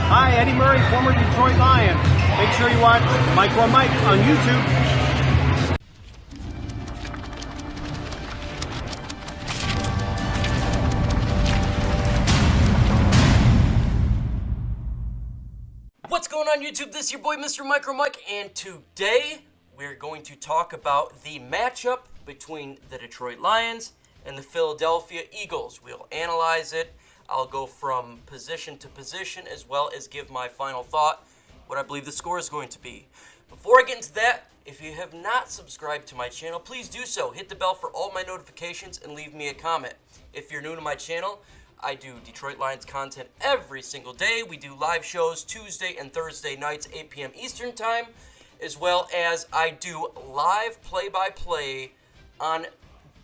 Hi, Eddie Murray, former Detroit Lion. Make sure you watch Mike on Mike on YouTube. What's going on YouTube? This is your boy Mr. Micro Mike, and today we're going to talk about the matchup between the Detroit Lions and the Philadelphia Eagles. We'll analyze it. I'll go from position to position as well as give my final thought, what I believe the score is going to be. Before I get into that, if you have not subscribed to my channel, please do so. Hit the bell for all my notifications and leave me a comment. If you're new to my channel, I do Detroit Lions content every single day. We do live shows Tuesday and Thursday nights, 8 p.m. Eastern Time, as well as I do live play-by-play on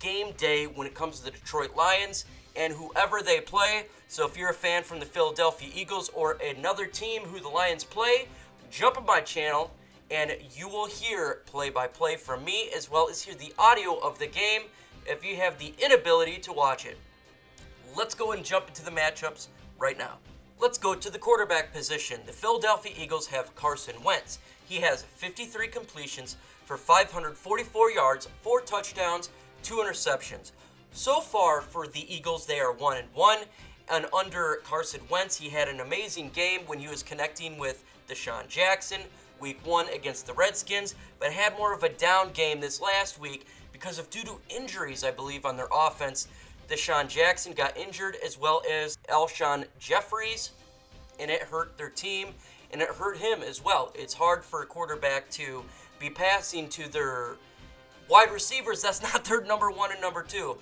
game day when it comes to the Detroit Lions and whoever they play. So if you're a fan from the Philadelphia Eagles or another team who the Lions play, jump on my channel and you will hear play-by-play from me as well as hear the audio of the game if you have the inability to watch it. Let's go and jump into the matchups right now. Let's go to the quarterback position. The Philadelphia Eagles have Carson Wentz. He has 53 completions for 544 yards, 4 touchdowns, 2 interceptions. So far for the Eagles, they are 1-1. And under Carson Wentz, he had an amazing game when he was connecting with DeSean Jackson week 1 against the Redskins, but had more of a down game this last week because of due to injuries, I believe, on their offense. DeSean Jackson got injured as well as Alshon Jeffries, and it hurt their team, and it hurt him as well. It's hard for a quarterback to be passing to their wide receivers. That's not their number 1 and number 2.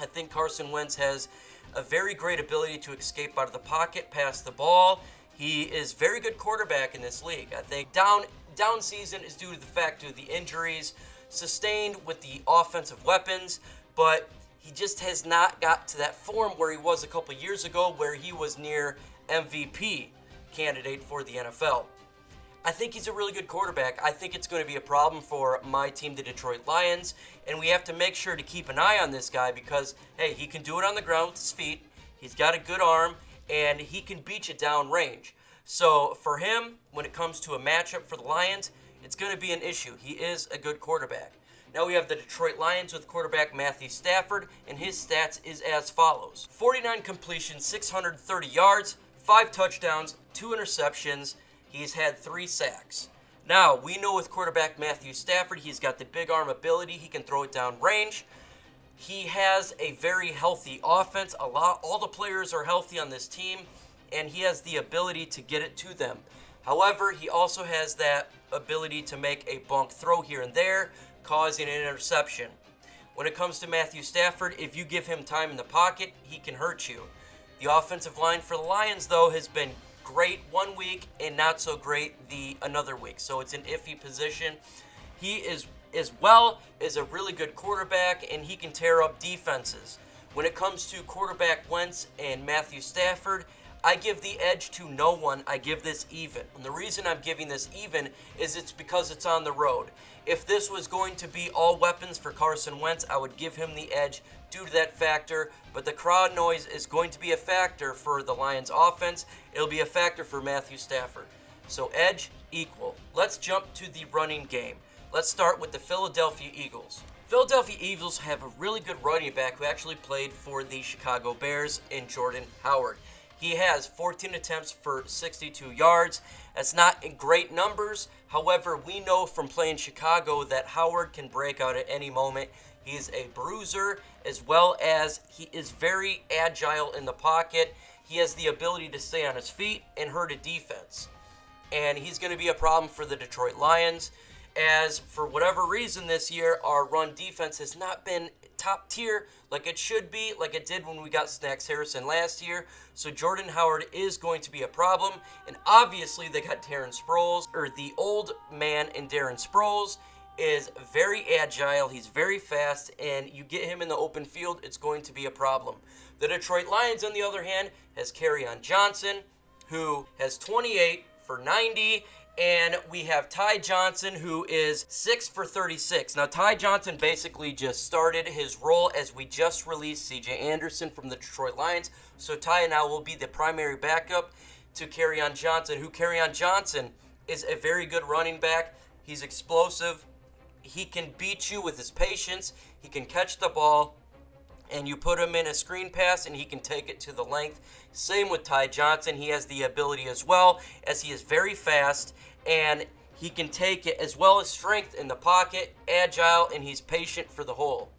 I think Carson Wentz has a very great ability to escape out of the pocket, pass the ball. He is a very good quarterback in this league. I think down season is due to the fact of the injuries sustained with the offensive weapons, but he just has not got to that form where he was a couple years ago where he was near MVP candidate for the NFL. I think he's a really good quarterback. I think it's going to be a problem for my team, the Detroit Lions, and we have to make sure to keep an eye on this guy because, hey, he can do it on the ground with his feet, he's got a good arm, and he can beat you down range. So for him, when it comes to a matchup for the Lions, it's going to be an issue. He is a good quarterback. Now we have the Detroit Lions with quarterback Matthew Stafford, and his stats is as follows. 49 completions, 630 yards, 5 touchdowns, 2 interceptions. He's had 3 sacks. Now, we know with quarterback Matthew Stafford, he's got the big arm ability. He can throw it down range. He has a very healthy offense. All the players are healthy on this team, and he has the ability to get it to them. However, he also has that ability to make a bunk throw here and there, causing an interception. When it comes to Matthew Stafford, if you give him time in the pocket, he can hurt you. The offensive line for the Lions, though, has been great one week and not so great the another week. So it's an iffy position. He is as well as a really good quarterback, and he can tear up defenses. When it comes to quarterback Wentz and Matthew Stafford, I give the edge to no one. I give this even. And the reason I'm giving this even is it's because it's on the road. If this was going to be all weapons for Carson Wentz, I would give him the edge due to that factor. But the crowd noise is going to be a factor for the Lions offense. It'll be a factor for Matthew Stafford. So edge equal. Let's jump to the running game. Let's start with the Philadelphia Eagles. Philadelphia Eagles have a really good running back who actually played for the Chicago Bears in Jordan Howard. He has 14 attempts for 62 yards. That's not in great numbers. However, we know from playing Chicago that Howard can break out at any moment. He's a bruiser as well as he is very agile in the pocket. He has the ability to stay on his feet and hurt a defense. And he's going to be a problem for the Detroit Lions, as for whatever reason this year, our run defense has not been top tier like it should be, like it did when we got Snacks Harrison last year. So Jordan Howard is going to be a problem. And obviously they got Darren Sproles, or the old man in Darren Sproles is very agile, he's very fast, and you get him in the open field, it's going to be a problem. The Detroit Lions, on the other hand, has Kerryon Johnson, who has 28 for 90, and we have Ty Johnson, who is 6 for 36. Now, Ty Johnson basically just started his role as we just released C.J. Anderson from the Detroit Lions, so Ty now will be the primary backup. to Kerryon Johnson, who Kerryon Johnson is a very good running back. He's explosive. He can beat you with his patience. He can catch the ball, and you put him in a screen pass, and he can take it to the length. Same with Ty Johnson. He has the ability as well, as he is very fast, and he can take it, as well as strength in the pocket, agile, and he's patient for the hole.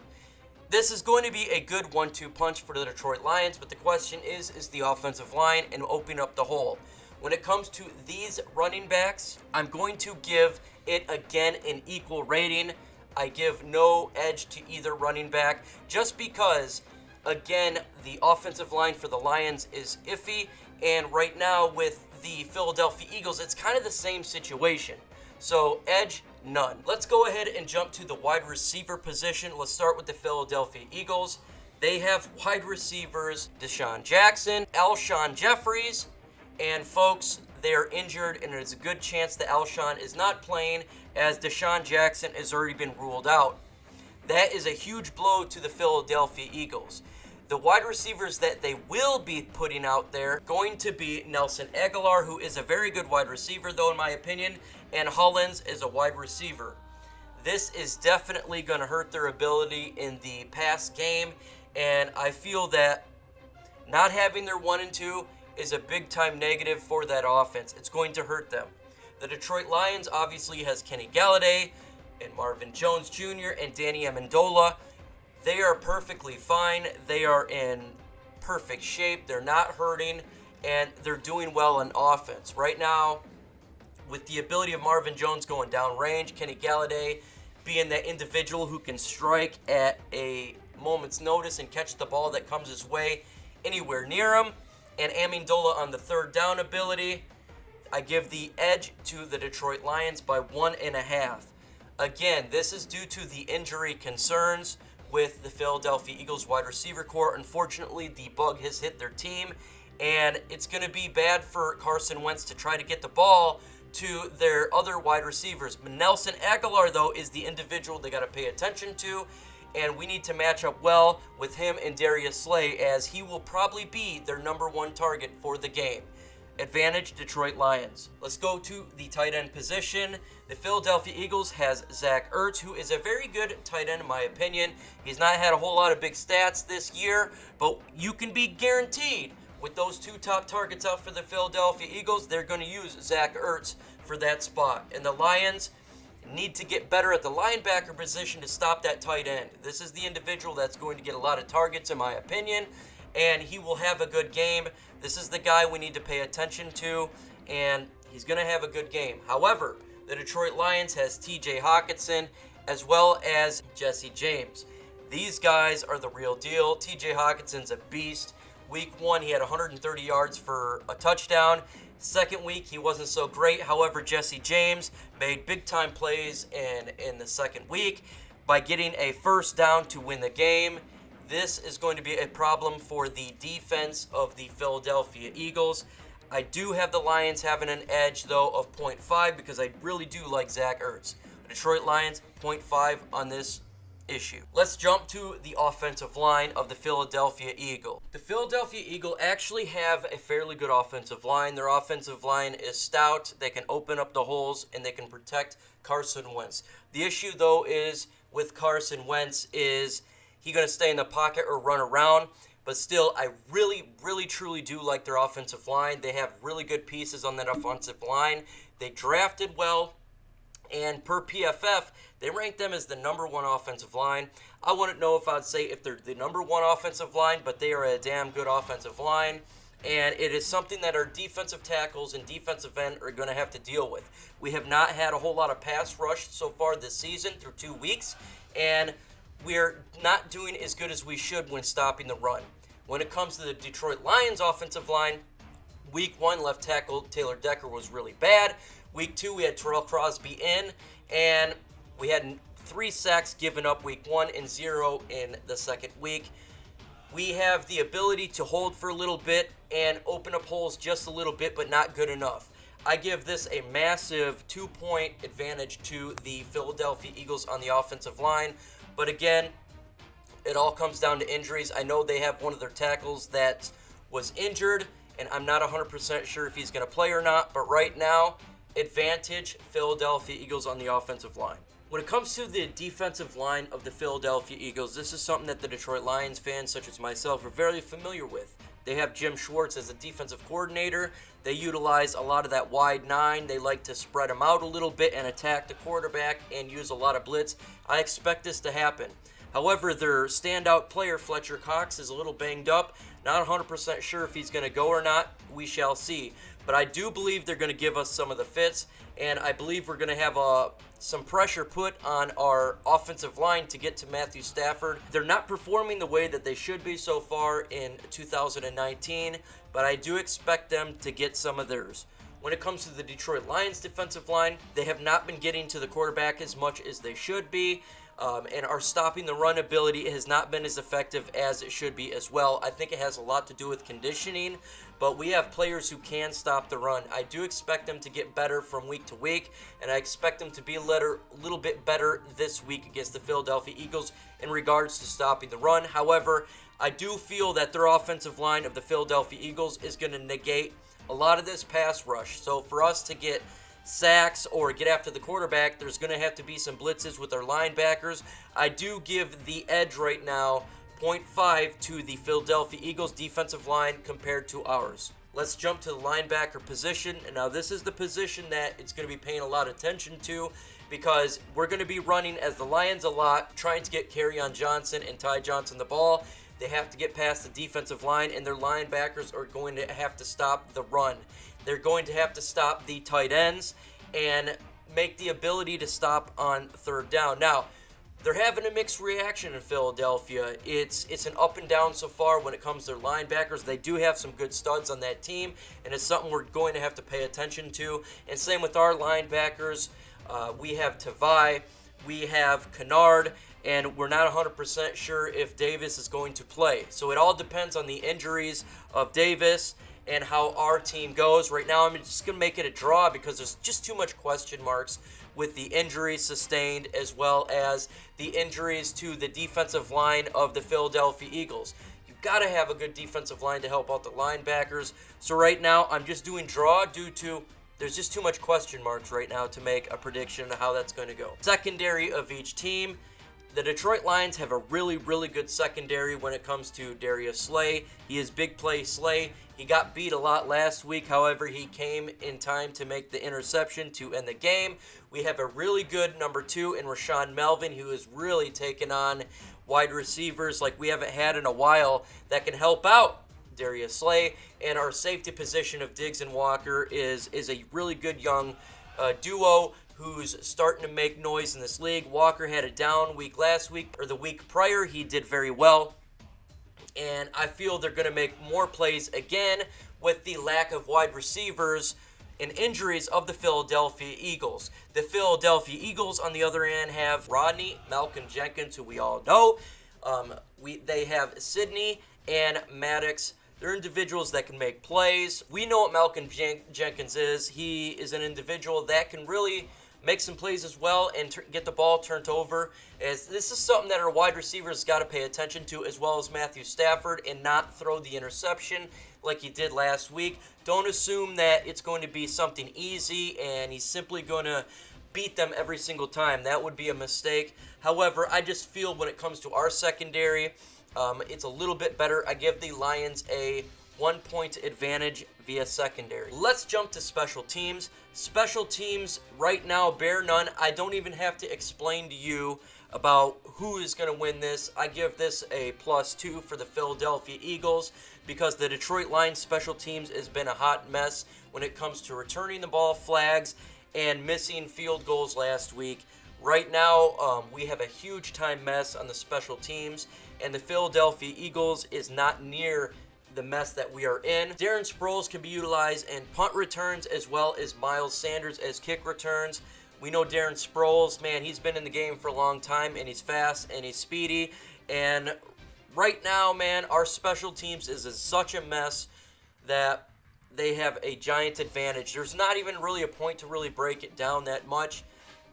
This is going to be a good 1-2 punch for the Detroit Lions, but the question is the offensive line and opening up the hole. When it comes to these running backs, I'm going to give it again an equal rating. I give no edge to either running back just because, again, the offensive line for the Lions is iffy, and right now with the Philadelphia Eagles, it's kind of the same situation. So, edge, none. Let's go ahead and jump to the wide receiver position. Let's start with the Philadelphia Eagles. They have wide receivers Deshaun Jackson, Alshon Jeffries, and folks, they are injured, and there's a good chance that Alshon is not playing, as Deshaun Jackson has already been ruled out. That is a huge blow to the Philadelphia Eagles. The wide receivers that they will be putting out there going to be Nelson Aguilar, who is a very good wide receiver, though, in my opinion, and Hollins is a wide receiver. This is definitely going to hurt their ability in the pass game, and I feel that not having their 1 and 2 is a big-time negative for that offense. It's going to hurt them. The Detroit Lions obviously has Kenny Galladay and Marvin Jones Jr. and Danny Amendola. They are perfectly fine. They are in perfect shape. They're not hurting, and they're doing well on offense. Right now, with the ability of Marvin Jones going down range, Kenny Galladay being that individual who can strike at a moment's notice and catch the ball that comes his way anywhere near him, and Amendola on the third down ability, I give the edge to the Detroit Lions by 1.5. Again, this is due to the injury concerns with the Philadelphia Eagles wide receiver corps. Unfortunately, the bug has hit their team, and it's going to be bad for Carson Wentz to try to get the ball to their other wide receivers. Nelson Aguilar, though, is the individual they got to pay attention to, and we need to match up well with him and Darius Slay, as he will probably be their number 1 target for the game. Advantage, Detroit Lions. Let's go to the tight end position. The Philadelphia Eagles has Zach Ertz, who is a very good tight end in my opinion. He's not had a whole lot of big stats this year, but you can be guaranteed with those 2 top targets out for the Philadelphia Eagles, they're going to use Zach Ertz for that spot. And the Lions need to get better at the linebacker position to stop that tight end. This is the individual that's going to get a lot of targets in my opinion, and he will have a good game. This is the guy we need to pay attention to, and he's going to have a good game. However, the Detroit Lions has TJ Hockenson as well as Jesse James. These guys are the real deal. TJ Hawkinson's a beast. Week 1, he had 130 yards for a touchdown. Second week, he wasn't so great. However, Jesse James made big-time plays in the second week by getting a first down to win the game. This is going to be a problem for the defense of the Philadelphia Eagles. I do have the Lions having an edge, though, of 0.5 because I really do like Zach Ertz. The Detroit Lions, 0.5 on this issue. Let's jump to the offensive line of the Philadelphia Eagle. The Philadelphia Eagle actually have a fairly good offensive line. Their offensive line is stout. They can open up the holes, and they can protect Carson Wentz. The issue, though, is with Carson Wentz is he going to stay in the pocket or run around? But still, I really, really, truly do like their offensive line. They have really good pieces on that offensive line. They drafted well, and per PFF, they rank them as the number 1 offensive line. I wouldn't know if I'd say if they're the number 1 offensive line, but they are a damn good offensive line. And it is something that our defensive tackles and defensive end are going to have to deal with. We have not had a whole lot of pass rush so far this season through 2 weeks, and we're not doing as good as we should when stopping the run. When it comes to the Detroit Lions offensive line, week 1 left tackle Taylor Decker was really bad. Week 2 we had Terrell Crosby in, and we had 3 sacks given up week 1 and 0 in the second week. We have the ability to hold for a little bit and open up holes just a little bit, but not good enough. I give this a massive 2-point advantage to the Philadelphia Eagles on the offensive line. But again, it all comes down to injuries. I know they have one of their tackles that was injured, and I'm not 100% sure if he's going to play or not, but right now, advantage Philadelphia Eagles on the offensive line. When it comes to the defensive line of the Philadelphia Eagles, this is something that the Detroit Lions fans, such as myself, are very familiar with. They have Jim Schwartz as a defensive coordinator. They utilize a lot of that wide nine. They like to spread them out a little bit and attack the quarterback and use a lot of blitz. I expect this to happen. However, their standout player, Fletcher Cox, is a little banged up. Not 100% sure if he's going to go or not. We shall see. But I do believe they're going to give us some of the fits, and I believe we're going to have some pressure put on our offensive line to get to Matthew Stafford. They're not performing the way that they should be so far in 2019, but I do expect them to get some of theirs. When it comes to the Detroit Lions defensive line, they have not been getting to the quarterback as much as they should be. And our stopping the run ability has not been as effective as it should be as well. I think it has a lot to do with conditioning, but we have players who can stop the run. I do expect them to get better from week to week, and I expect them to be a little bit better this week against the Philadelphia Eagles in regards to stopping the run. However, I do feel that their offensive line of the Philadelphia Eagles is going to negate a lot of this pass rush. So for us to get sacks or get after the quarterback, there's going to have to be some blitzes with our linebackers. I do give the edge right now 0.5 to the Philadelphia Eagles defensive line compared to ours. Let's jump to the linebacker position. And now this is the position that it's going to be paying a lot of attention to, because we're going to be running as the Lions a lot, trying to get Kerryon Johnson and Ty Johnson the ball. They have to get past the defensive line, and their linebackers are going to have to stop the run. They're going to have to stop the tight ends and make the ability to stop on third down. Now, they're having a mixed reaction in Philadelphia. It's an up and down so far when it comes to their linebackers. They do have some good studs on that team, and it's something we're going to have to pay attention to. And same with our linebackers. We have Tavai, we have Kennard, and we're not 100% sure if Davis is going to play. So it all depends on the injuries of Davis and how our team goes. Right now, I'm just going to make it a draw because there's just too much question marks with the injuries sustained as well as the injuries to the defensive line of the Philadelphia Eagles. You've got to have a good defensive line to help out the linebackers. So right now, I'm just doing draw due to there's just too much question marks right now to make a prediction of how that's going to go. Secondary of each team. The Detroit Lions have a really, really good secondary when it comes to Darius Slay. He is big play Slay. He got beat a lot last week. However, he came in time to make the interception to end the game. We have a really good number 2 in Rashawn Melvin, who is really taking on wide receivers like we haven't had in a while that can help out Darius Slay. And our safety position of Diggs and Walker is a really good young duo who's starting to make noise in this league. Walker had a down week last week, or the week prior. He did very well. And I feel they're going to make more plays again with the lack of wide receivers and injuries of the Philadelphia Eagles. The Philadelphia Eagles, on the other hand, have Rodney, Malcolm Jenkins, who we all know. They have Sidney and Maddox. They're individuals that can make plays. We know what Malcolm Jenkins is. He is an individual that can really make some plays as well and get the ball turned over. As this is something that our wide receivers got to pay attention to, as well as Matthew Stafford, and not throw the interception like he did last week. Don't assume that it's going to be something easy and he's simply going to beat them every single time. That would be a mistake. However, I just feel when it comes to our secondary, it's a little bit better. I give the Lions a 1-point advantage via secondary. Let's jump to special teams. Special teams right now, bear none. I don't even have to explain to you about who is going to win this. I give this a +2 for the Philadelphia Eagles because the Detroit Lions special teams has been a hot mess when it comes to returning the ball, flags, and missing field goals last week. Right now, we have a huge time mess on the special teams, and the Philadelphia Eagles is not near the mess that we are in. Darren Sproles can be utilized in punt returns as well as Miles Sanders as kick returns. We know Darren Sproles, man, he's been in the game for a long time, and he's fast and he's speedy. And right now, man, our special teams is such a mess that they have a giant advantage. There's not even really a point to really break it down that much,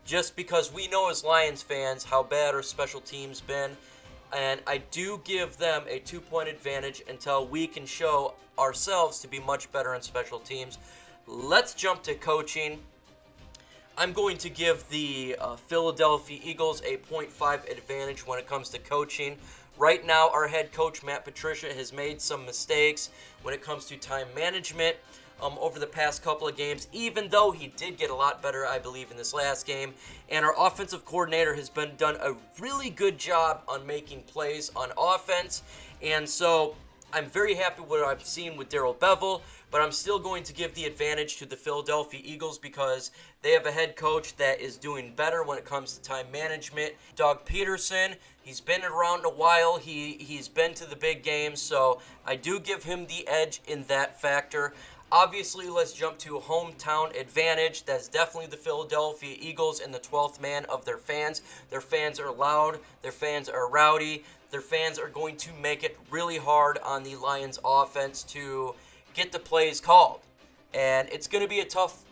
just because we know as Lions fans how bad our special teams been. and I do give them a 2-point advantage until we can show ourselves to be much better in special teams. Let's jump to coaching. I'm going to give the Philadelphia Eagles a 0.5 advantage when it comes to coaching. Right now, our head coach, Matt Patricia, has made some mistakes when it comes to time management over the past couple of games, even though he did get a lot better, I believe, in this last game. And our offensive coordinator has done a really good job on making plays on offense. And so I'm very happy with what I've seen with Darrell Bevell, but I'm still going to give the advantage to the Philadelphia Eagles because they have a head coach that is doing better when it comes to time management. Doug Peterson, he's been around a while. He's been to the big games, so I do give him the edge in that factor. Obviously, let's jump to a hometown advantage. That's definitely the Philadelphia Eagles and the 12th man of their fans. Their fans are loud. Their fans are rowdy. Their fans are going to make it really hard on the Lions offense to get the plays called. And it's going to be a tough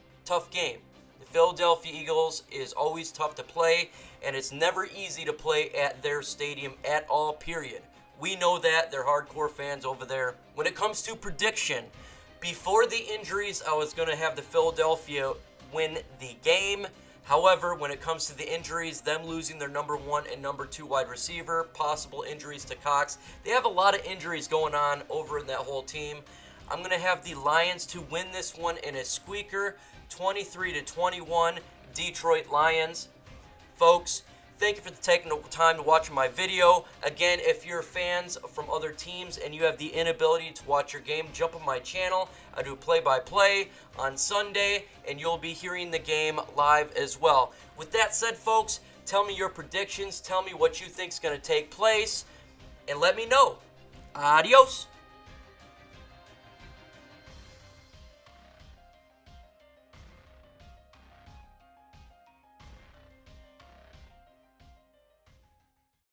game. The Philadelphia Eagles is always tough to play, and it's never easy to play at their stadium at all, period. We know that. They're hardcore fans over there. When it comes to prediction, before the injuries, I was going to have the Philadelphia win the game. However, when it comes to the injuries, them losing their number 1 and number 2 wide receiver, possible injuries to Cox, they have a lot of injuries going on over in that whole team. I'm going to have the Lions to win this one in a squeaker, 23-21, Detroit Lions. Folks, thank you for taking the time to watch my video. Again, if you're fans from other teams and you have the inability to watch your game, jump on my channel. I do play-by-play on Sunday, and you'll be hearing the game live as well. With that said, folks, tell me your predictions. Tell me what you think is going to take place, and let me know. Adios.